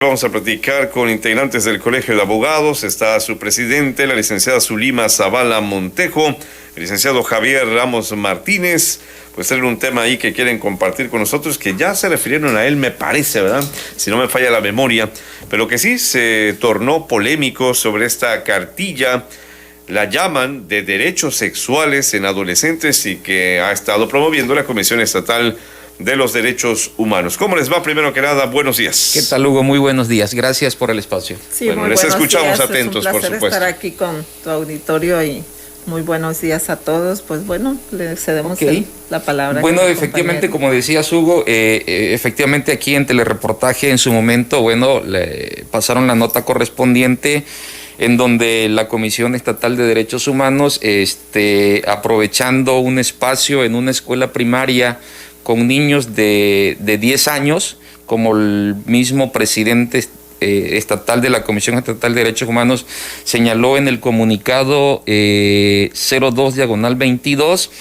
Vamos a platicar con integrantes del Colegio de Abogados. Está su presidente, la licenciada Zulima Zavala Montejo, el licenciado Javier Ramos Martínez. Pues tienen un tema ahí que quieren compartir con nosotros, que ya se refirieron a él, me parece, ¿verdad? Si no me falla la memoria. Pero que sí se tornó polémico sobre esta cartilla, la llaman de derechos sexuales en adolescentes, y que ha estado promoviendo la Comisión Estatal de los Derechos Humanos. ¿Cómo les va? Primero que nada, buenos días. ¿Qué tal, Hugo? Muy buenos días. Gracias por el espacio. Sí, bueno, les escuchamos días. Atentos, por supuesto. Es un placer estar aquí con tu auditorio y muy buenos días a todos. Pues bueno, le cedemos la palabra. Bueno, efectivamente, como decías, Hugo, efectivamente aquí en Telereportaje en su momento, bueno, le pasaron la nota correspondiente en donde la Comisión Estatal de Derechos Humanos, aprovechando un espacio en una escuela primaria con niños de 10 años, como el mismo presidente estatal de la Comisión Estatal de Derechos Humanos señaló en el comunicado 02/22,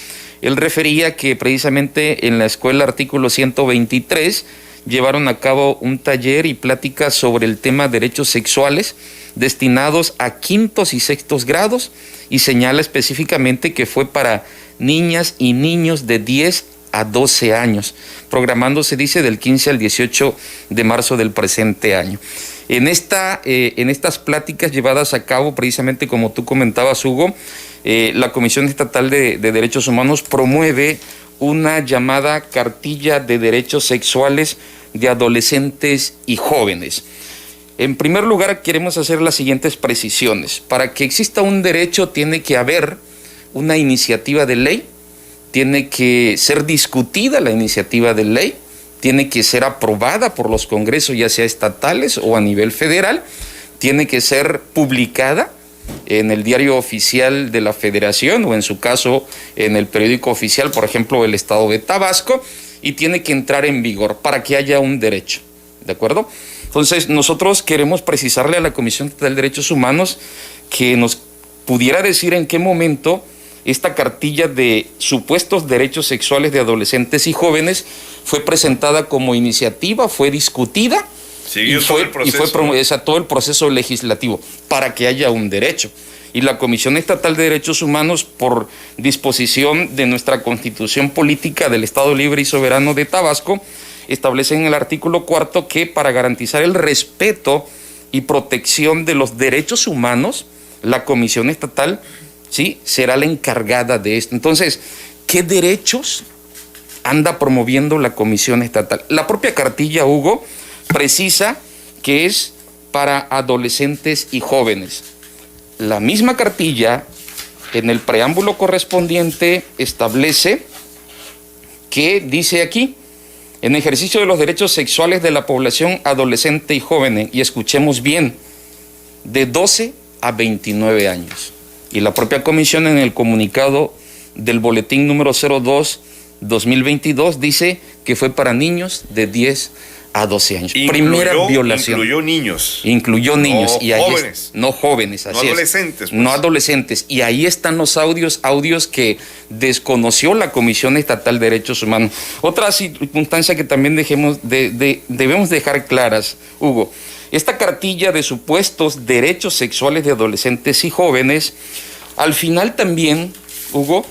él refería que precisamente en la escuela artículo 123 llevaron a cabo un taller y pláticas sobre el tema derechos sexuales destinados a quintos y sextos grados, y señala específicamente que fue para niñas y niños de 10 a 12 años, programándose, dice, del 15 al 18 de marzo del presente año. En estas pláticas llevadas a cabo, precisamente como tú comentabas, Hugo, la Comisión Estatal de Derechos Humanos promueve una llamada cartilla de derechos sexuales de adolescentes y jóvenes. En primer lugar, queremos hacer las siguientes precisiones. Para que exista un derecho tiene que haber una iniciativa de ley, tiene que ser discutida la iniciativa de ley, tiene que ser aprobada por los congresos, ya sea estatales o a nivel federal, tiene que ser publicada en el diario oficial de la Federación o en su caso en el periódico oficial, por ejemplo, del Estado de Tabasco, y tiene que entrar en vigor para que haya un derecho, ¿de acuerdo? Entonces, nosotros queremos precisarle a la Comisión Estatal de Derechos Humanos que nos pudiera decir en qué momento esta cartilla de supuestos derechos sexuales de adolescentes y jóvenes fue presentada como iniciativa, fue discutida y fue todo el proceso legislativo para que haya un derecho. Y la Comisión Estatal de Derechos Humanos, por disposición de nuestra Constitución Política del Estado Libre y Soberano de Tabasco, establece en el artículo 4 que para garantizar el respeto y protección de los derechos humanos, la Comisión Estatal será la encargada de esto. Entonces, ¿qué derechos anda promoviendo la Comisión Estatal? La propia cartilla, Hugo, precisa que es para adolescentes y jóvenes. La misma cartilla, en el preámbulo correspondiente, establece que dice aquí, en ejercicio de los derechos sexuales de la población adolescente y joven, y escuchemos bien, de 12 a 29 años. Y la propia comisión en el comunicado del boletín número 02/2022 dice que fue para niños de 10 a 12 años. Primera violación. Incluyó niños. Incluyó niños. No, y ahí jóvenes. No jóvenes, así no adolescentes. Es. Pues. No adolescentes. Y ahí están los audios que desconoció la Comisión Estatal de Derechos Humanos. Otra circunstancia que también debemos dejar claras, Hugo. Esta cartilla de supuestos derechos sexuales de adolescentes y jóvenes, al final también, Hugo,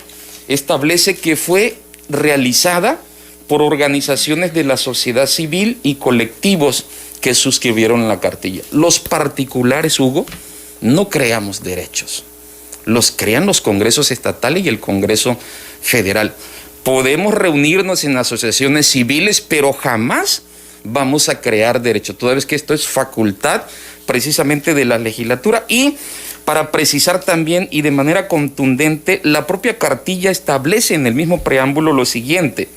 establece que fue realizada por organizaciones de la sociedad civil y colectivos que suscribieron la cartilla. Los particulares, Hugo, no creamos derechos. Los crean los congresos estatales y el Congreso Federal. Podemos reunirnos en asociaciones civiles, pero jamás vamos a crear derechos. Toda vez que esto es facultad precisamente de la legislatura. Y para precisar también y de manera contundente, la propia cartilla establece en el mismo preámbulo lo siguiente.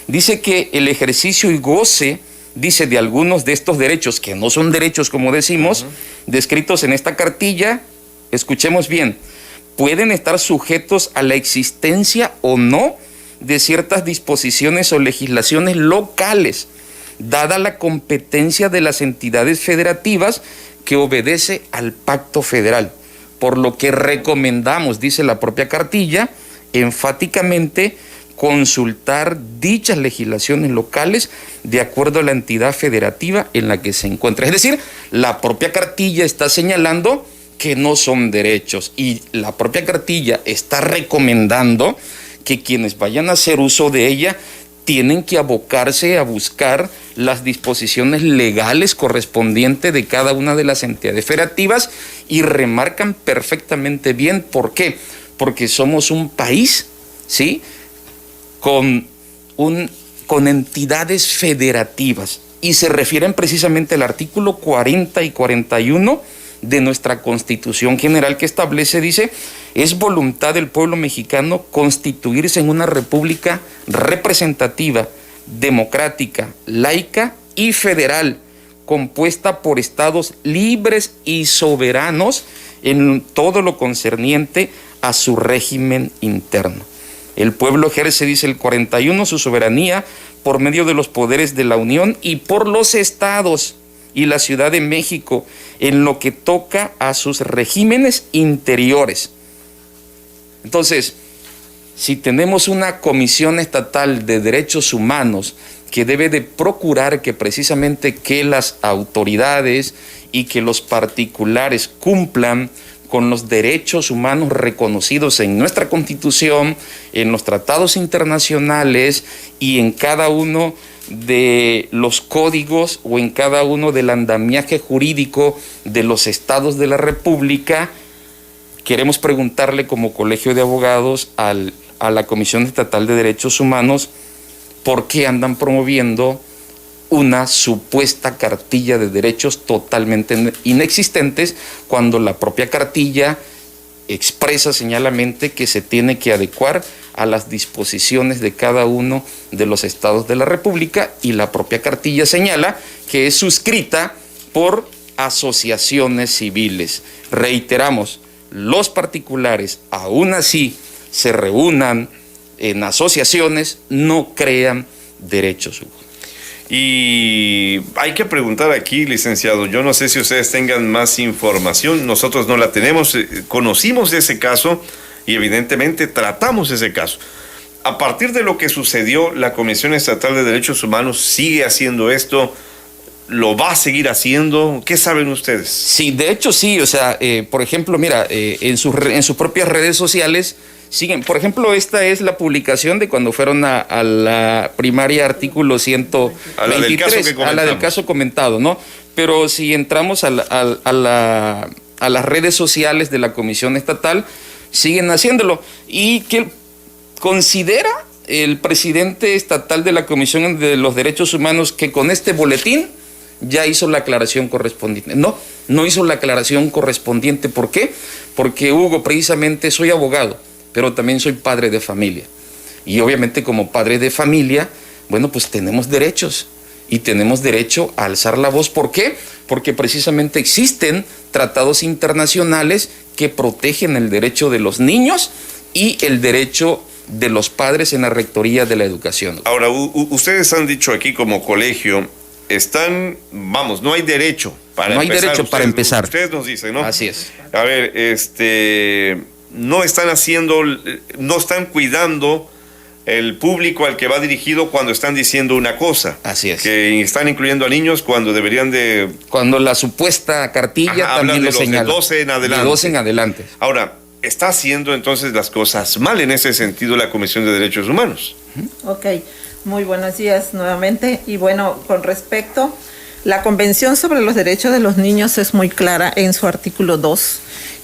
Dice que el ejercicio y goce, dice, de algunos de estos derechos, que no son derechos, como decimos, descritos en esta cartilla, escuchemos bien, pueden estar sujetos a la existencia o no de ciertas disposiciones o legislaciones locales, dada la competencia de las entidades federativas que obedece al Pacto Federal. Por lo que recomendamos, dice la propia cartilla, enfáticamente consultar dichas legislaciones locales de acuerdo a la entidad federativa en la que se encuentra. Es decir, la propia cartilla está señalando que no son derechos y la propia cartilla está recomendando que quienes vayan a hacer uso de ella tienen que abocarse a buscar las disposiciones legales correspondientes de cada una de las entidades federativas y remarcan perfectamente bien por qué. Porque somos un país, ¿sí?, con entidades federativas y se refieren precisamente al artículo 40 y 41 de nuestra Constitución General, que establece, dice, es voluntad del pueblo mexicano constituirse en una república representativa, democrática, laica y federal, compuesta por estados libres y soberanos en todo lo concerniente a su régimen interno. El pueblo ejerce, dice el 41, su soberanía por medio de los poderes de la Unión y por los estados y la Ciudad de México en lo que toca a sus regímenes interiores. Entonces, si tenemos una Comisión Estatal de Derechos Humanos que debe de procurar que precisamente que las autoridades y que los particulares cumplan con los derechos humanos reconocidos en nuestra Constitución, en los tratados internacionales y en cada uno de los códigos o en cada uno del andamiaje jurídico de los estados de la República, queremos preguntarle como Colegio de Abogados a la Comisión Estatal de Derechos Humanos por qué andan promoviendo una supuesta cartilla de derechos totalmente inexistentes cuando la propia cartilla expresa señalamente que se tiene que adecuar a las disposiciones de cada uno de los estados de la República y la propia cartilla señala que es suscrita por asociaciones civiles. Reiteramos, los particulares aún así se reúnan en asociaciones, no crean derechos humanos. Y hay que preguntar aquí, licenciado, yo no sé si ustedes tengan más información, nosotros no la tenemos, conocimos ese caso y evidentemente tratamos ese caso. A partir de lo que sucedió, la Comisión Estatal de Derechos Humanos sigue haciendo esto, ¿lo va a seguir haciendo? ¿Qué saben ustedes? Sí, de hecho sí, o sea, por ejemplo, mira, en sus propias redes sociales siguen, por ejemplo, esta es la publicación de cuando fueron a la primaria artículo 123, a la del caso comentado, ¿no? Pero si entramos a las redes sociales de la Comisión Estatal, siguen haciéndolo. ¿Y qué considera el presidente estatal de la Comisión de los Derechos Humanos que con este boletín ya hizo la aclaración correspondiente? No hizo la aclaración correspondiente. ¿Por qué? Porque, Hugo, precisamente soy abogado, pero también soy padre de familia. Y obviamente como padre de familia, bueno, pues tenemos derechos y tenemos derecho a alzar la voz. ¿Por qué? Porque precisamente existen tratados internacionales que protegen el derecho de los niños y el derecho de los padres en la rectoría de la educación. Ahora, ustedes han dicho aquí como colegio, no hay derecho para empezar. No hay derecho para empezar. Ustedes nos dicen, ¿no? Así es. A ver, no están cuidando el público al que va dirigido cuando están diciendo una cosa. Así es. Que están incluyendo a niños cuando deberían de... Cuando la supuesta cartilla también lo señala. De 12 en adelante. De 12 en adelante. Ahora, ¿está haciendo entonces las cosas mal en ese sentido la Comisión de Derechos Humanos? Ok, muy buenos días nuevamente. Y bueno, con respecto, la Convención sobre los Derechos de los Niños es muy clara en su artículo 2,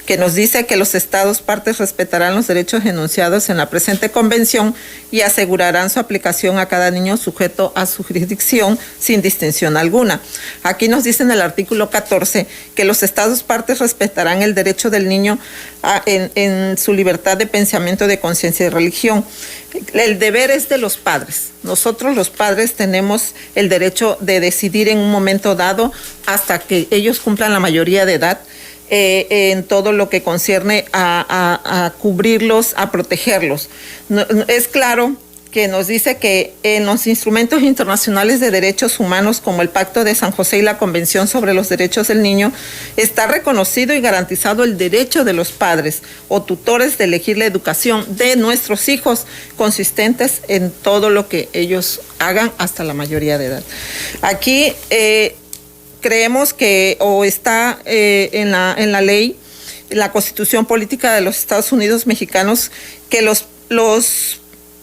que nos dice que los estados partes respetarán los derechos enunciados en la presente convención y asegurarán su aplicación a cada niño sujeto a su jurisdicción sin distinción alguna. Aquí nos dice en el artículo 14 que los estados partes respetarán el derecho del niño en su libertad de pensamiento, de conciencia y religión. El deber es de los padres. Nosotros los padres tenemos el derecho de decidir en un momento dado hasta que ellos cumplan la mayoría de edad, en todo lo que concierne a cubrirlos, a protegerlos. Es claro que nos dice que en los instrumentos internacionales de derechos humanos como el Pacto de San José y la Convención sobre los Derechos del Niño, está reconocido y garantizado el derecho de los padres o tutores de elegir la educación de nuestros hijos, consistentes en todo lo que ellos hagan hasta la mayoría de edad. Aquí creemos que está en la ley, en la Constitución Política de los Estados Unidos Mexicanos, que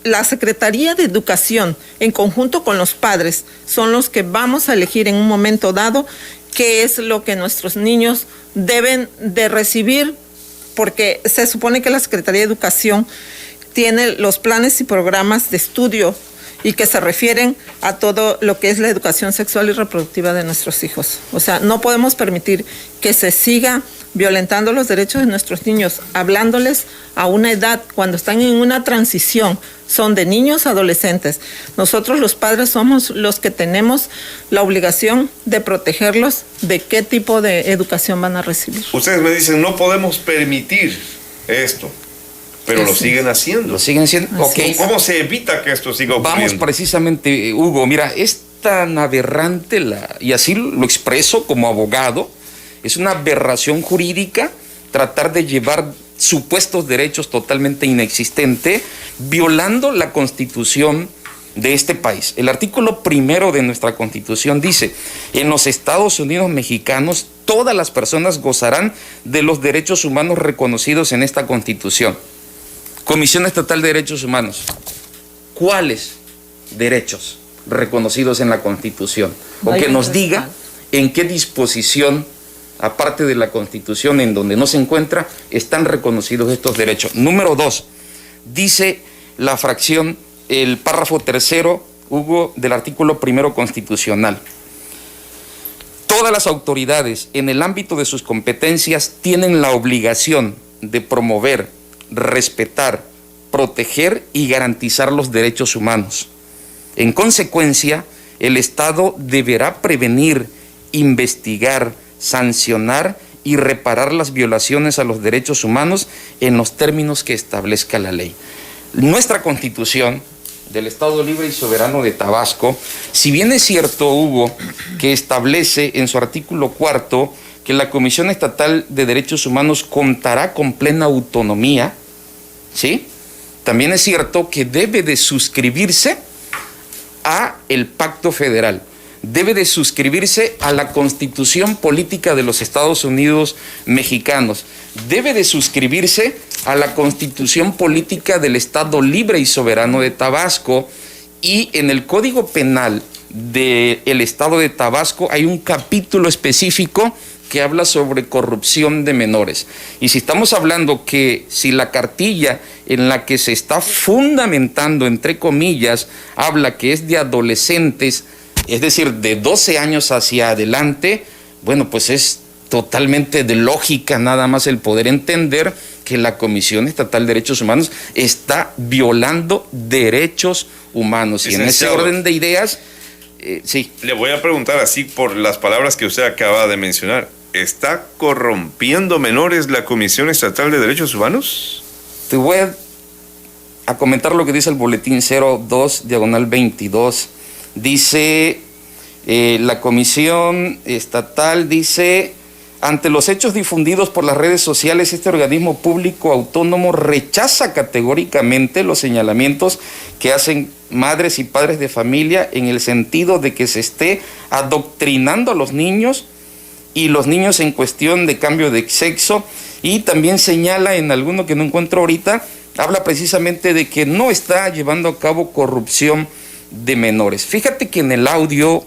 la Secretaría de Educación, en conjunto con los padres, son los que vamos a elegir en un momento dado qué es lo que nuestros niños deben de recibir, porque se supone que la Secretaría de Educación tiene los planes y programas de estudio y que se refieren a todo lo que es la educación sexual y reproductiva de nuestros hijos. O sea, no podemos permitir que se siga violentando los derechos de nuestros niños, hablándoles a una edad cuando están en una transición, son de niños a adolescentes. Nosotros los padres somos los que tenemos la obligación de protegerlos de qué tipo de educación van a recibir. Ustedes me dicen, no podemos permitir esto, pero lo siguen haciendo. Lo siguen haciendo. Okay. ¿Cómo se evita que esto siga ocurriendo? Vamos precisamente, Hugo, mira, es tan aberrante, y así lo expreso como abogado, es una aberración jurídica tratar de llevar supuestos derechos totalmente inexistentes, violando la Constitución de este país. El artículo 1 de nuestra Constitución dice: en los Estados Unidos mexicanos todas las personas gozarán de los derechos humanos reconocidos en esta Constitución. Comisión Estatal de Derechos Humanos, ¿cuáles derechos reconocidos en la Constitución? O que nos diga en qué disposición, aparte de la Constitución, en donde no se encuentra, están reconocidos estos derechos. Número 2, dice la fracción, el párrafo 3, Hugo, del artículo 1 constitucional: todas las autoridades en el ámbito de sus competencias tienen la obligación de promover, respetar, proteger y garantizar los derechos humanos. En consecuencia, el Estado deberá prevenir, investigar, sancionar y reparar las violaciones a los derechos humanos en los términos que establezca la ley. Nuestra Constitución del Estado Libre y Soberano de Tabasco, si bien es cierto, Hugo, que establece en su artículo 4 que la Comisión Estatal de Derechos Humanos contará con plena autonomía, ¿sí? También es cierto que debe de suscribirse a el Pacto Federal, debe de suscribirse a la Constitución Política de los Estados Unidos Mexicanos, debe de suscribirse a la Constitución Política del Estado Libre y Soberano de Tabasco, y en el Código Penal del Estado de Tabasco hay un capítulo específico que habla sobre corrupción de menores. Y si estamos hablando que si la cartilla en la que se está fundamentando, entre comillas, habla que es de adolescentes, es decir, de 12 años hacia adelante, bueno, pues es totalmente de lógica nada más el poder entender que la Comisión Estatal de Derechos Humanos está violando derechos humanos. Y en ese orden de ideas, sí. Le voy a preguntar así por las palabras que usted acaba de mencionar. ¿Está corrompiendo menores la Comisión Estatal de Derechos Humanos? Te voy a comentar lo que dice el boletín 02/22. Dice, la Comisión Estatal dice: ante los hechos difundidos por las redes sociales, este organismo público autónomo rechaza categóricamente los señalamientos que hacen madres y padres de familia en el sentido de que se esté adoctrinando a los niños y los niños en cuestión de cambio de sexo, y también señala en alguno que no encuentro ahorita, habla precisamente de que no está llevando a cabo corrupción de menores. Fíjate que en el audio,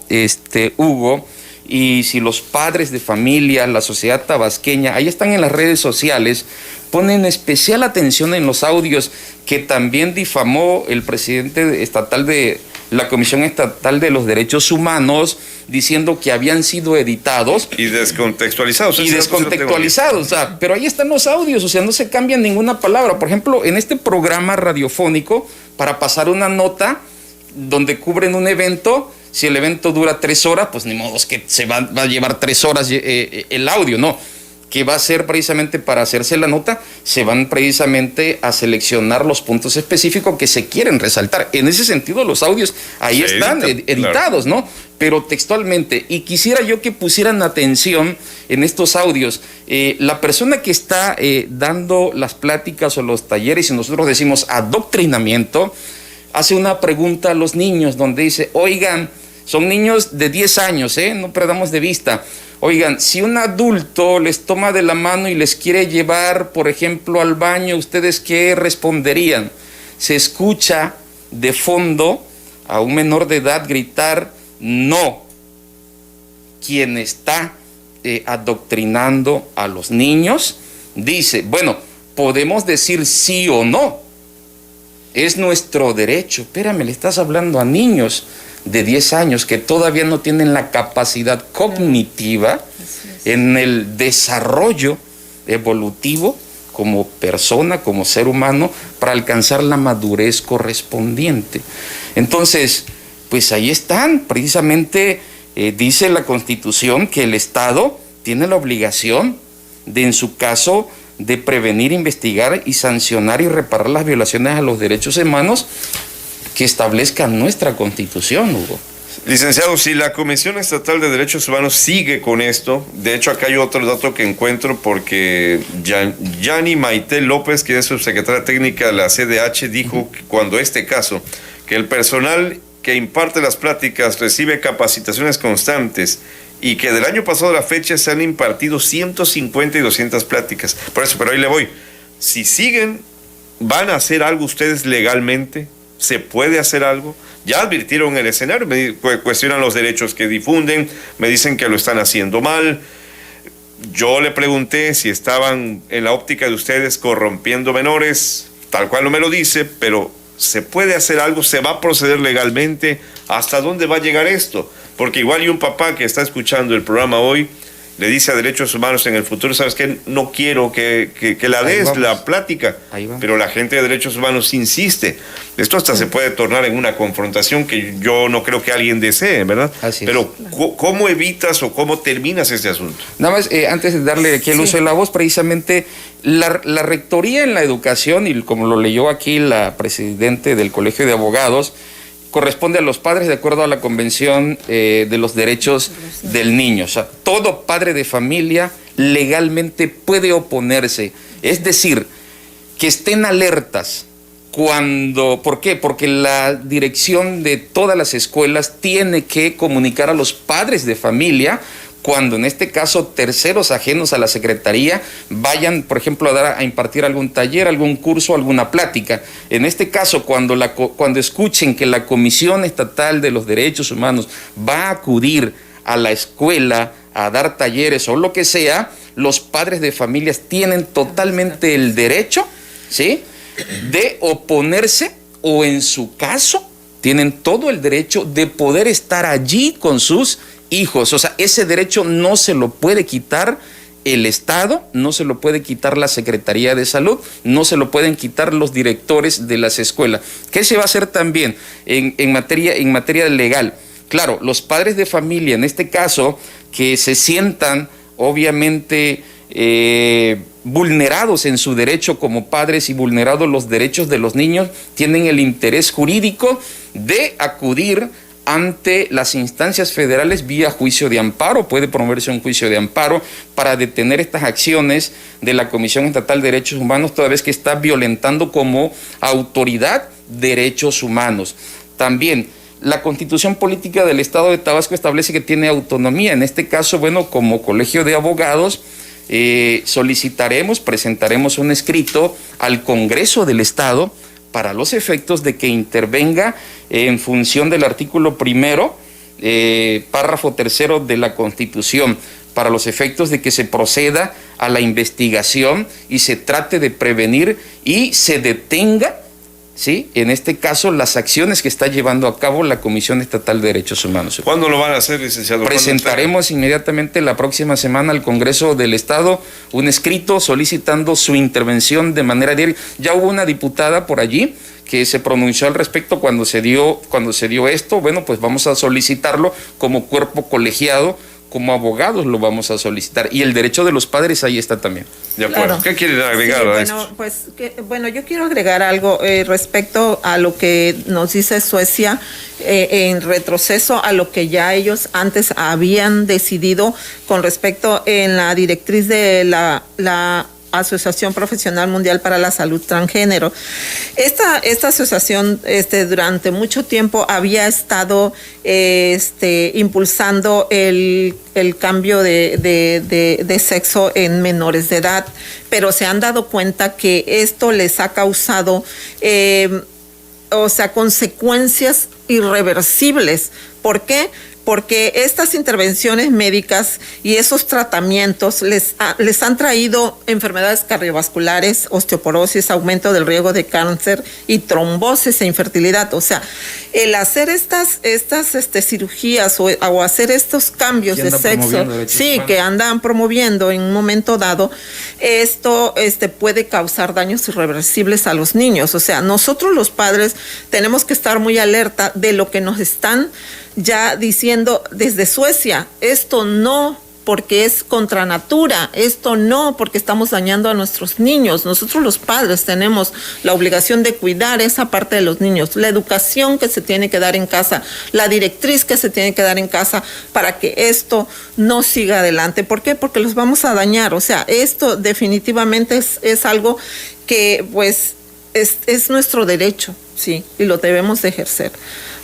Hugo, y si los padres de familia, la sociedad tabasqueña, ahí están en las redes sociales, ponen especial atención en los audios que también difamó el presidente estatal de la Comisión Estatal de los Derechos Humanos, diciendo que habían sido editados. Y descontextualizados. Y descontextualizados, o sea, pero ahí están los audios, o sea, no se cambia ninguna palabra. Por ejemplo, en este programa radiofónico, para pasar una nota donde cubren un evento, si el evento dura 3 horas, pues ni modo es que se va a llevar 3 horas el audio, no. que va a ser precisamente para hacerse la nota, se van precisamente a seleccionar los puntos específicos que se quieren resaltar. En ese sentido, los audios ahí están editados, claro, ¿no? Pero textualmente. Y quisiera yo que pusieran atención en estos audios. La persona que está dando las pláticas o los talleres, y nosotros decimos adoctrinamiento, hace una pregunta a los niños donde dice, oigan, son niños de 10 años, no perdamos de vista. Oigan, si un adulto les toma de la mano y les quiere llevar, por ejemplo, al baño, ¿ustedes qué responderían? Se escucha de fondo a un menor de edad gritar, no. Quien está adoctrinando a los niños dice, bueno, podemos decir sí o no. Es nuestro derecho. Espérame, le estás hablando a niños de 10 años que todavía no tienen la capacidad cognitiva en el desarrollo evolutivo como persona, como ser humano, para alcanzar la madurez correspondiente. Entonces, pues ahí están, precisamente dice la Constitución que el Estado tiene la obligación de, en su caso, de prevenir, investigar y sancionar y reparar las violaciones a los derechos humanos que establezca nuestra Constitución, Hugo. Licenciado, si la Comisión Estatal de Derechos Humanos sigue con esto, de hecho acá hay otro dato que encuentro porque Yani Maite López, que es subsecretaria técnica de la CDH, dijo que cuando este caso, que el personal que imparte las pláticas recibe capacitaciones constantes y que del año pasado a la fecha se han impartido 150 y 200 pláticas. Por eso, pero ahí le voy. Si siguen, ¿van a hacer algo ustedes legalmente? ¿Se puede hacer algo? Ya advirtieron el escenario, me cuestionan los derechos que difunden, me dicen que lo están haciendo mal. Yo le pregunté si estaban en la óptica de ustedes corrompiendo menores, tal cual no me lo dice, pero ¿se puede hacer algo? ¿Se va a proceder legalmente? ¿Hasta dónde va a llegar esto? Porque igual y un papá que está escuchando el programa hoy le dice a Derechos Humanos en el futuro, ¿sabes qué? No quiero que la des la plática, pero la gente de Derechos Humanos insiste. Esto hasta se puede tornar en una confrontación que yo no creo que alguien desee, ¿verdad? Así es. Pero ¿cómo evitas o cómo terminas este asunto? Nada más, antes de darle aquí el uso de la voz, precisamente la Rectoría en la Educación, y como lo leyó aquí la presidente del Colegio de Abogados, corresponde a los padres de acuerdo a la Convención de los Derechos del Niño. O sea, todo padre de familia legalmente puede oponerse. Es decir, que estén alertas cuando... ¿Por qué? Porque la dirección de todas las escuelas tiene que comunicar a los padres de familia cuando en este caso terceros ajenos a la Secretaría vayan, por ejemplo, a impartir algún taller, algún curso, alguna plática. En este caso, cuando escuchen que la Comisión Estatal de los Derechos Humanos va a acudir a la escuela a dar talleres o lo que sea, los padres de familias tienen totalmente el derecho, ¿sí?, de oponerse o, en su caso, tienen todo el derecho de poder estar allí con sus hijos. O sea, ese derecho no se lo puede quitar el Estado, no se lo puede quitar la Secretaría de Salud, no se lo pueden quitar los directores de las escuelas. ¿Qué se va a hacer también en materia legal? Claro, los padres de familia, en este caso, que se sientan obviamente vulnerados en su derecho como padres y vulnerados los derechos de los niños, tienen el interés jurídico de acudir ante las instancias federales vía juicio de amparo. Puede promoverse un juicio de amparo para detener estas acciones de la Comisión Estatal de Derechos Humanos, toda vez que está violentando como autoridad derechos humanos. También la Constitución Política del Estado de Tabasco establece que tiene autonomía. En este caso, bueno, como Colegio de Abogados, presentaremos un escrito al Congreso del Estado para los efectos de que intervenga en función del artículo 1, párrafo 3 de la Constitución, para los efectos de que se proceda a la investigación y se trate de prevenir y se detenga, ¿sí?, en este caso, las acciones que está llevando a cabo la Comisión Estatal de Derechos Humanos. ¿Cuándo lo van a hacer, licenciado? Presentaremos inmediatamente la próxima semana al Congreso del Estado un escrito solicitando su intervención de manera directa. Ya hubo una diputada por allí que se pronunció al respecto cuando se dio esto. Bueno, pues vamos a solicitarlo como cuerpo colegiado como abogados lo vamos a solicitar. Y el derecho de los padres ahí está también. De acuerdo. Claro. ¿Qué quieren agregar a esto? Pues, yo quiero agregar algo respecto a lo que nos dice Suecia, en retroceso a lo que ya ellos antes habían decidido con respecto en la directriz de la Asociación Profesional Mundial para la Salud Transgénero. Esta asociación durante mucho tiempo había estado impulsando el cambio de sexo en menores de edad, pero se han dado cuenta que esto les ha causado consecuencias irreversibles. ¿Por qué? Porque estas intervenciones médicas y esos tratamientos les han traído enfermedades cardiovasculares, osteoporosis, aumento del riesgo de cáncer y trombosis e infertilidad. O sea, el hacer estas cirugías o hacer estos cambios de sexo, que andan promoviendo en un momento dado, esto puede causar daños irreversibles a los niños. O sea, nosotros los padres tenemos que estar muy alerta de lo que nos están ya diciendo desde Suecia. Esto no, porque es contra natura, esto no, porque estamos dañando a nuestros niños. Nosotros los padres tenemos la obligación de cuidar esa parte de los niños, la educación que se tiene que dar en casa, la directriz que se tiene que dar en casa para que esto no siga adelante. ¿Por qué? Porque los vamos a dañar. O sea, esto definitivamente es algo que pues es nuestro derecho, sí, y lo debemos de ejercer.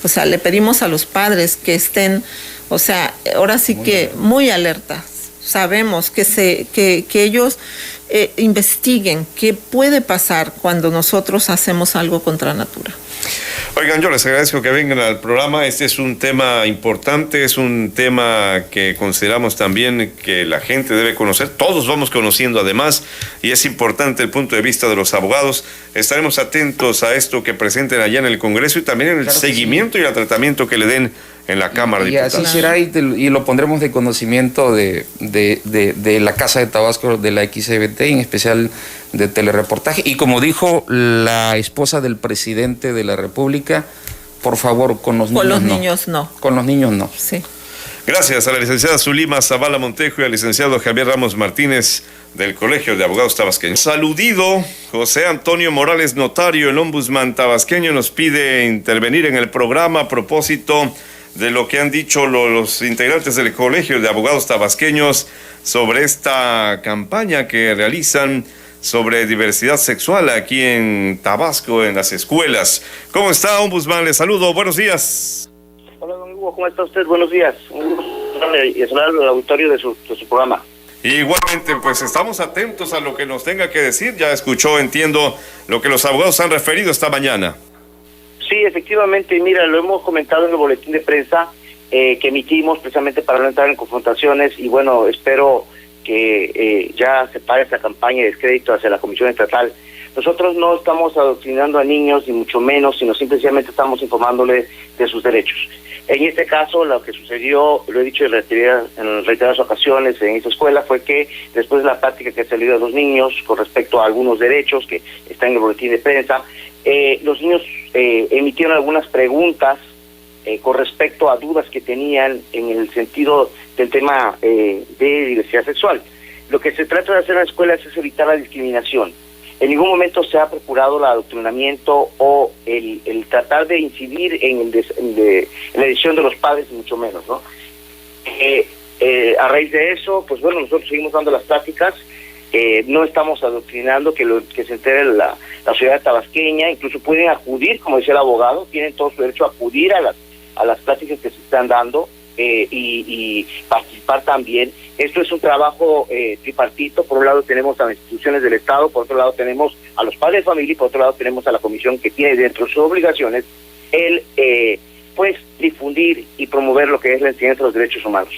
O sea, le pedimos a los padres que estén, o sea, ahora sí que muy alertas. Sabemos que ellos investiguen qué puede pasar cuando nosotros hacemos algo contra natura. Oigan, yo les agradezco que vengan al programa. Este es un tema importante, es un tema que consideramos también que la gente debe conocer. Todos vamos conociendo además, y es importante el punto de vista de los abogados. Estaremos atentos a esto que presenten allá en el Congreso y también en el seguimiento y el tratamiento que le den en la Cámara de Diputados. Y así será, y lo pondremos de conocimiento de la Casa de Tabasco, de la XBT, en especial de Telereportaje. Y como dijo la esposa del presidente de la República, por favor, con los niños no. Con los niños no. Sí. Gracias a la licenciada Zulima Zavala Montejo y al licenciado Javier Ramos Martínez del Colegio de Abogados Tabasqueños. Saludido, José Antonio Morales Notario, el ombudsman tabasqueño, nos pide intervenir en el programa a propósito de lo que han dicho los integrantes del Colegio de Abogados Tabasqueños sobre esta campaña que realizan sobre diversidad sexual aquí en Tabasco, en las escuelas. ¿Cómo está, ombudsman? Le saludo, buenos días. Hola, don Hugo, ¿cómo está usted? Buenos días. Un gusto y saludar al auditorio de su programa. Igualmente, pues estamos atentos a lo que nos tenga que decir. Ya escuchó, entiendo, lo que los abogados han referido esta mañana. Sí, efectivamente, mira, lo hemos comentado en el boletín de prensa que emitimos precisamente para no entrar en confrontaciones y bueno, espero que ya se pare esta campaña de descrédito hacia la Comisión Estatal. Nosotros no estamos adoctrinando a niños, ni mucho menos, sino simplemente estamos informándoles de sus derechos. En este caso, lo que sucedió, lo he dicho en reiteradas ocasiones en esta escuela, fue que después de la práctica que ha salido a los niños con respecto a algunos derechos que están en el boletín de prensa, los niños emitieron algunas preguntas con respecto a dudas que tenían en el sentido del tema de diversidad sexual. Lo que se trata de hacer en las escuelas es evitar la discriminación. En ningún momento se ha procurado el adoctrinamiento o el tratar de incidir en la decisión de los padres, mucho menos, ¿no? A raíz de eso, pues bueno, nosotros seguimos dando las pláticas, no estamos adoctrinando, que se entere la sociedad tabasqueña, incluso pueden acudir, como decía el abogado, tienen todo su derecho a acudir a las pláticas que se están dando y participar también. Esto es un trabajo tripartito. Por un lado tenemos a las instituciones del Estado, por otro lado tenemos a los padres de familia y por otro lado tenemos a la comisión que tiene dentro de sus obligaciones el pues difundir y promover lo que es la enseñanza de los derechos humanos.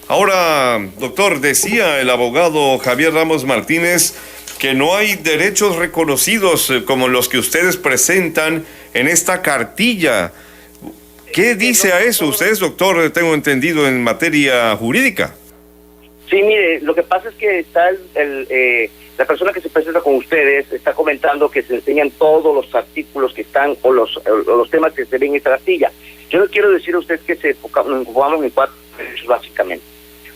Ahora, doctor, decía el abogado Javier Ramos Martínez que no hay derechos reconocidos como los que ustedes presentan en esta cartilla. ¿Qué dice a eso? Usted es doctor, tengo entendido, en materia jurídica. Sí, mire, lo que pasa es que está la persona que se presenta con ustedes está comentando que se enseñan todos los artículos que están o los temas que se ven en esta cartilla. Yo le quiero decir a usted que nos enfocamos en 4 derechos básicamente.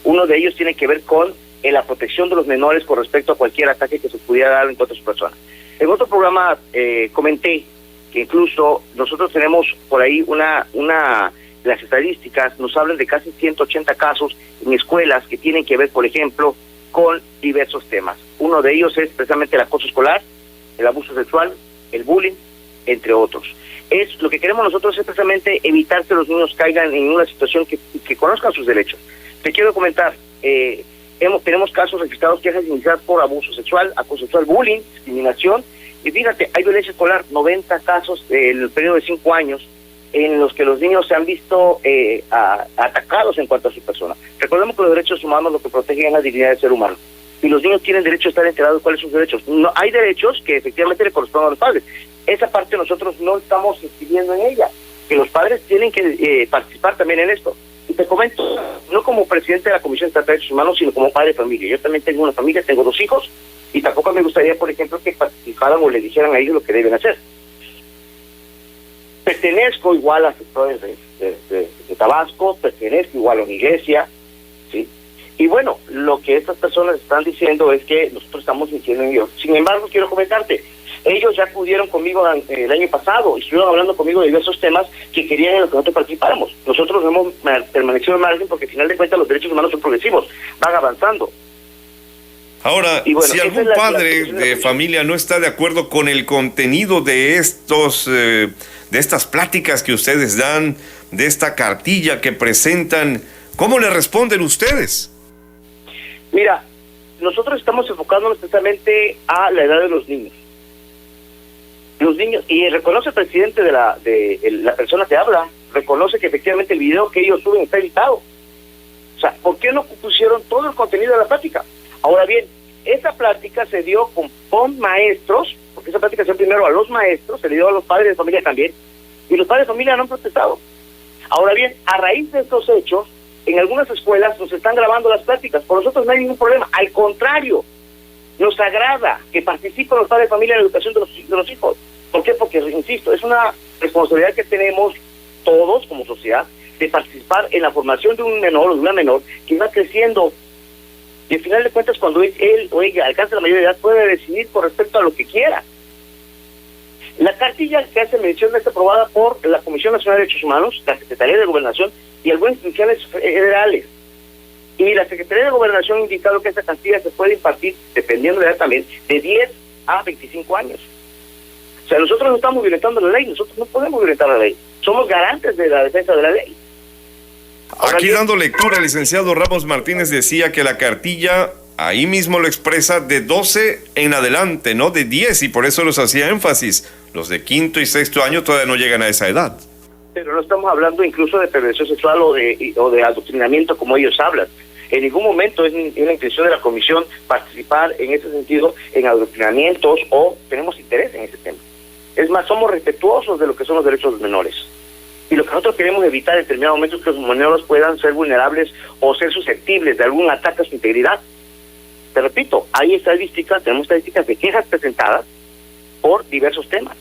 Uno de ellos tiene que ver con la protección de los menores con respecto a cualquier ataque que se pudiera dar en contra de su persona. En otro programa comenté que incluso nosotros tenemos por ahí las estadísticas nos hablan de casi 180 casos en escuelas que tienen que ver, por ejemplo, con diversos temas. Uno de ellos es precisamente el acoso escolar, el abuso sexual, el bullying, entre otros. Lo que queremos nosotros es precisamente evitar que los niños caigan en una situación que conozcan sus derechos. Te quiero comentar, tenemos casos registrados, quejas iniciadas por abuso sexual, acoso sexual, bullying, discriminación, y fíjate, hay violencia escolar, 90 casos en el periodo de 5 años, en los que los niños se han visto atacados en cuanto a su persona. Recordemos que los derechos humanos lo que protegen es la dignidad del ser humano. Y los niños tienen derecho a estar enterados de cuáles son sus derechos. No, hay derechos que efectivamente le corresponden a los padres. Esa parte nosotros no estamos incidiendo en ella, que los padres tienen que participar también en esto. Y te comento, no como presidente de la Comisión de Derechos Humanos, sino como padre de familia. Yo también tengo una familia, tengo 2 hijos, y tampoco me gustaría, por ejemplo, que participaran o le dijeran a ellos lo que deben hacer. Pertenezco igual a sectores de Tabasco, pertenezco igual a una iglesia, ¿sí? Y bueno, lo que estas personas están diciendo es que nosotros estamos mintiendo en ellos. Sin embargo, quiero comentarte, ellos ya acudieron conmigo el año pasado y estuvieron hablando conmigo de diversos temas que querían en los que nosotros participáramos. Nosotros hemos permanecido en margen porque al final de cuentas los derechos humanos son progresivos, van avanzando. Ahora, bueno, si algún padre de familia no está de acuerdo con el contenido de estas pláticas que ustedes dan, de esta cartilla que presentan, ¿cómo le responden ustedes? Mira, nosotros estamos enfocándonos precisamente a la edad de los niños. Los niños, y reconoce el presidente de la persona que habla, reconoce que efectivamente el video que ellos suben está editado. O sea, ¿por qué no pusieron todo el contenido de la plática? Ahora bien, esa plática se dio con maestros, porque esa plática se dio primero a los maestros, se le dio a los padres de familia también, y los padres de familia no han protestado. Ahora bien, a raíz de estos hechos, en algunas escuelas nos están grabando las pláticas, por nosotros no hay ningún problema, al contrario, nos agrada que participen los padres de familia en la educación de los hijos. ¿Por qué? Porque, insisto, es una responsabilidad que tenemos todos como sociedad de participar en la formación de un menor o de una menor que va creciendo. Y al final de cuentas, cuando él o ella alcance la mayoría de edad, puede decidir con respecto a lo que quiera. La cartilla que hace mención está aprobada por la Comisión Nacional de Derechos Humanos, la Secretaría de Gobernación y algunas instituciones federales. Y la Secretaría de Gobernación ha indicado que esta cartilla se puede impartir, dependiendo de la edad también, de 10 a 25 años. O sea, nosotros no estamos violentando la ley, nosotros no podemos violentar la ley. Somos garantes de la defensa de la ley. Aquí dando lectura, el licenciado Ramos Martínez decía que la cartilla ahí mismo lo expresa de 12 en adelante, no de 10, y por eso los hacía énfasis. Los de 5º y 6º año todavía no llegan a esa edad. Pero no estamos hablando incluso de perversión sexual o de adoctrinamiento como ellos hablan. En ningún momento es la intención de la comisión participar en ese sentido en adoctrinamientos o tenemos interés en ese tema. Es más, somos respetuosos de lo que son los derechos de los menores. Y lo que nosotros queremos evitar en determinados momentos es que los menores puedan ser vulnerables o ser susceptibles de algún ataque a su integridad. Te repito, hay estadísticas, tenemos estadísticas de quejas presentadas por diversos temas.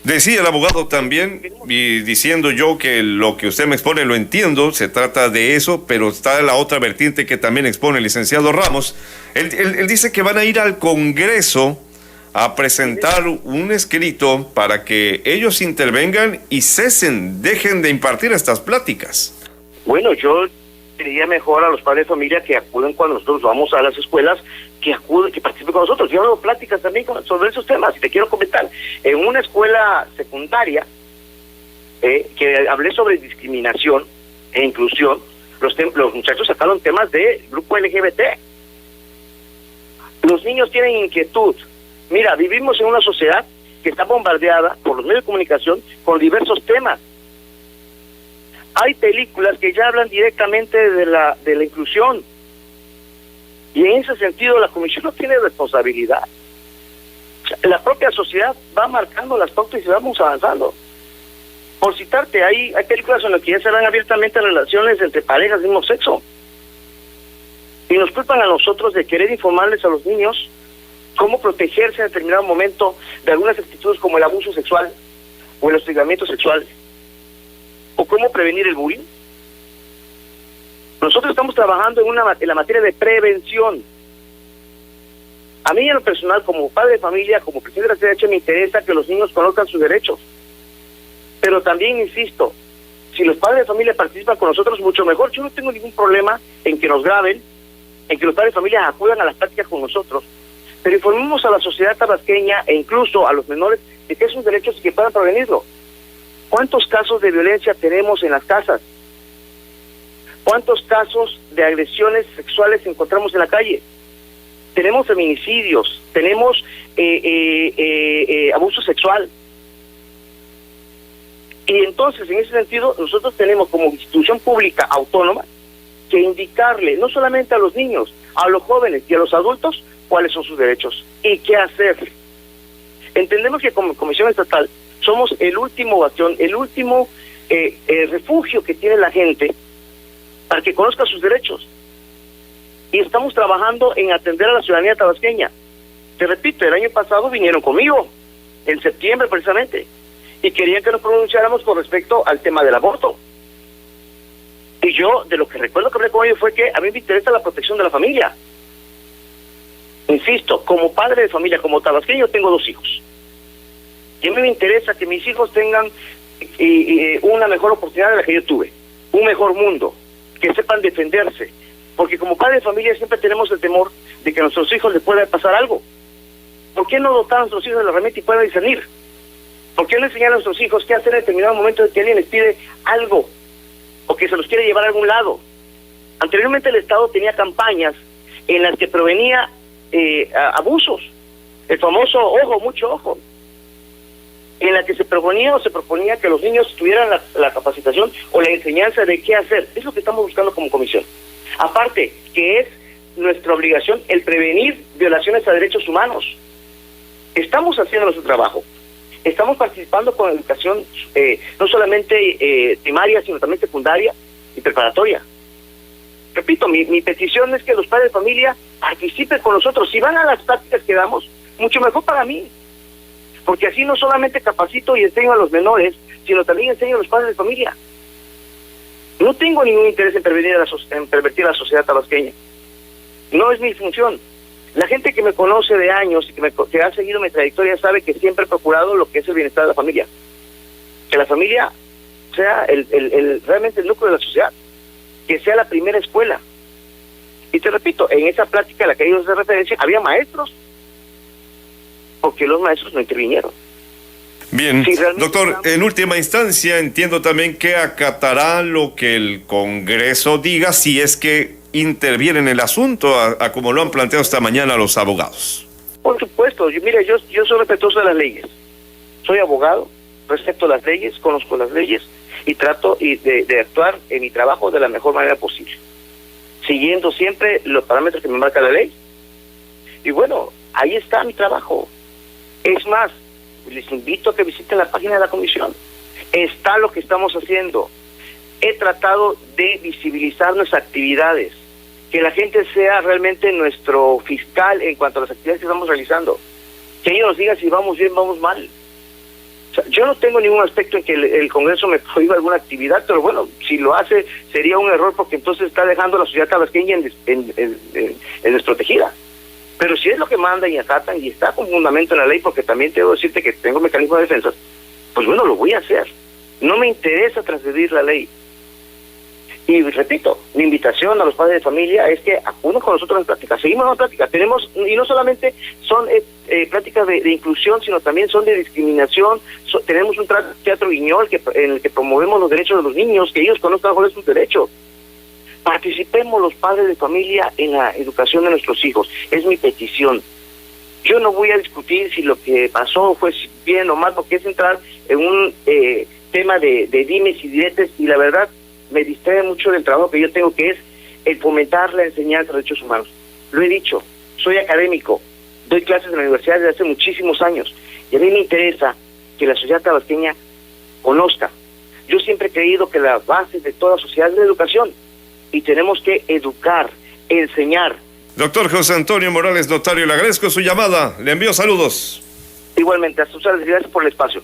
Decía el abogado también, y diciendo yo que lo que usted me expone lo entiendo, se trata de eso, pero está la otra vertiente que también expone el licenciado Ramos. Él dice que van a ir al Congreso a presentar un escrito para que ellos intervengan y dejen de impartir estas pláticas. Bueno, yo diría mejor a los padres de familia que acuden cuando nosotros vamos a las escuelas, que participen con nosotros. Yo hago pláticas también sobre esos temas y te quiero comentar. En una escuela secundaria que hablé sobre discriminación e inclusión, los muchachos sacaron temas de grupo LGBT. Los niños tienen inquietud. Mira, vivimos en una sociedad que está bombardeada por los medios de comunicación con diversos temas. Hay películas que ya hablan directamente de la inclusión. Y en ese sentido la comisión no tiene responsabilidad. La propia sociedad va marcando las pautas y vamos avanzando. Por citarte, hay películas en las que ya se dan abiertamente relaciones entre parejas del mismo sexo. Y nos culpan a nosotros de querer informarles a los niños cómo protegerse en determinado momento de algunas actitudes como el abuso sexual o el hostigamiento sexual, o cómo prevenir el bullying. Nosotros estamos trabajando en la materia de prevención. A mí en lo personal, como padre de familia, como presidente de la CDH, me interesa que los niños conozcan sus derechos. Pero también insisto, si los padres de familia participan con nosotros, mucho mejor. Yo no tengo ningún problema en que nos graben, en que los padres de familia acudan a las prácticas con nosotros, pero informemos a la sociedad tabasqueña e incluso a los menores de que es un derecho y que puedan prevenirlo. ¿Cuántos casos de violencia tenemos en las casas? ¿Cuántos casos de agresiones sexuales encontramos en la calle? Tenemos feminicidios, tenemos abuso sexual. Y entonces, en ese sentido, nosotros tenemos como institución pública autónoma que indicarle no solamente a los niños, a los jóvenes y a los adultos cuáles son sus derechos y qué hacer. Entendemos que como Comisión Estatal somos el último bastión, el último refugio que tiene la gente para que conozca sus derechos. Y estamos trabajando en atender a la ciudadanía tabasqueña. Te repito, el año pasado vinieron conmigo, en septiembre precisamente, y querían que nos pronunciáramos con respecto al tema del aborto. Y yo, de lo que recuerdo que hablé con ellos fue que a mí me interesa la protección de la familia. Insisto, como padre de familia, como tabasqueño, tengo 2 hijos. Y a mí me interesa que mis hijos tengan una mejor oportunidad de la que yo tuve, un mejor mundo, que sepan defenderse. Porque como padre de familia siempre tenemos el temor de que a nuestros hijos les pueda pasar algo. ¿Por qué no dotar a nuestros hijos de la herramienta y puedan discernir? ¿Por qué no enseñar a nuestros hijos qué hacer en determinado momento de que alguien les pide algo o que se los quiere llevar a algún lado? Anteriormente el Estado tenía campañas en las que provenía abusos, el famoso ojo, mucho ojo, en la que se proponía que los niños tuvieran la capacitación o la enseñanza de qué hacer. Es lo que estamos buscando como comisión. Aparte, que es nuestra obligación el prevenir violaciones a derechos humanos. Estamos haciendo nuestro trabajo. Estamos participando con educación no solamente primaria, sino también secundaria y preparatoria. Repito, mi petición es que los padres de familia participen con nosotros. Si van a las prácticas que damos, mucho mejor para mí. Porque así no solamente capacito y enseño a los menores, sino también enseño a los padres de familia. No tengo ningún interés en pervertir la sociedad tabasqueña. No es mi función. La gente que me conoce de años y que ha seguido mi trayectoria sabe que siempre he procurado lo que es el bienestar de la familia. Que la familia sea realmente el núcleo de la sociedad. Que sea la primera escuela. Y te repito, en esa plática a la que ellos hacen referencia, había maestros, porque los maestros no intervinieron. Bien, doctor, en última instancia entiendo también que acatará lo que el Congreso diga si es que interviene en el asunto, a como lo han planteado esta mañana los abogados. Por supuesto, yo soy respetuoso de las leyes. Soy abogado, respeto las leyes, conozco las leyes y trato de actuar en mi trabajo de la mejor manera posible, siguiendo siempre los parámetros que me marca la ley. Y bueno, ahí está mi trabajo. Es más, les invito a que visiten la página de la comisión. Está lo que estamos haciendo. He tratado de visibilizar nuestras actividades, que la gente sea realmente nuestro fiscal en cuanto a las actividades que estamos realizando, que ellos nos digan si vamos bien, vamos mal. O sea, yo no tengo ningún aspecto en que el Congreso me prohíba alguna actividad, pero bueno, si lo hace sería un error porque entonces está dejando a la sociedad tabasqueña en desprotegida. Pero si es lo que mandan y acatan y está con fundamento en la ley, porque también tengo que decirte que tengo mecanismo de defensa, pues bueno, lo voy a hacer. No me interesa transgredir la ley. Y repito, mi invitación a los padres de familia es que acudan con nosotros en pláticas. Seguimos en pláticas. Tenemos, y no solamente son pláticas de inclusión, sino también son de discriminación. Tenemos un teatro guiñol en el que promovemos los derechos de los niños, que ellos conozcan cuáles son sus derechos. Participemos los padres de familia en la educación de nuestros hijos. Es mi petición. Yo no voy a discutir si lo que pasó fue bien o mal, porque es entrar en un tema de dimes y diretes, y la verdad me distrae mucho del trabajo que yo tengo, que es el fomentar la enseñanza de derechos humanos. Lo he dicho, soy académico, doy clases en la universidad desde hace muchísimos años, y a mí me interesa que la sociedad tabasqueña conozca. Yo siempre he creído que la base de toda sociedad es la educación, y tenemos que educar, enseñar. Doctor José Antonio Morales, notario, le agradezco su llamada, le envío saludos. Igualmente, a sus gracias por el espacio.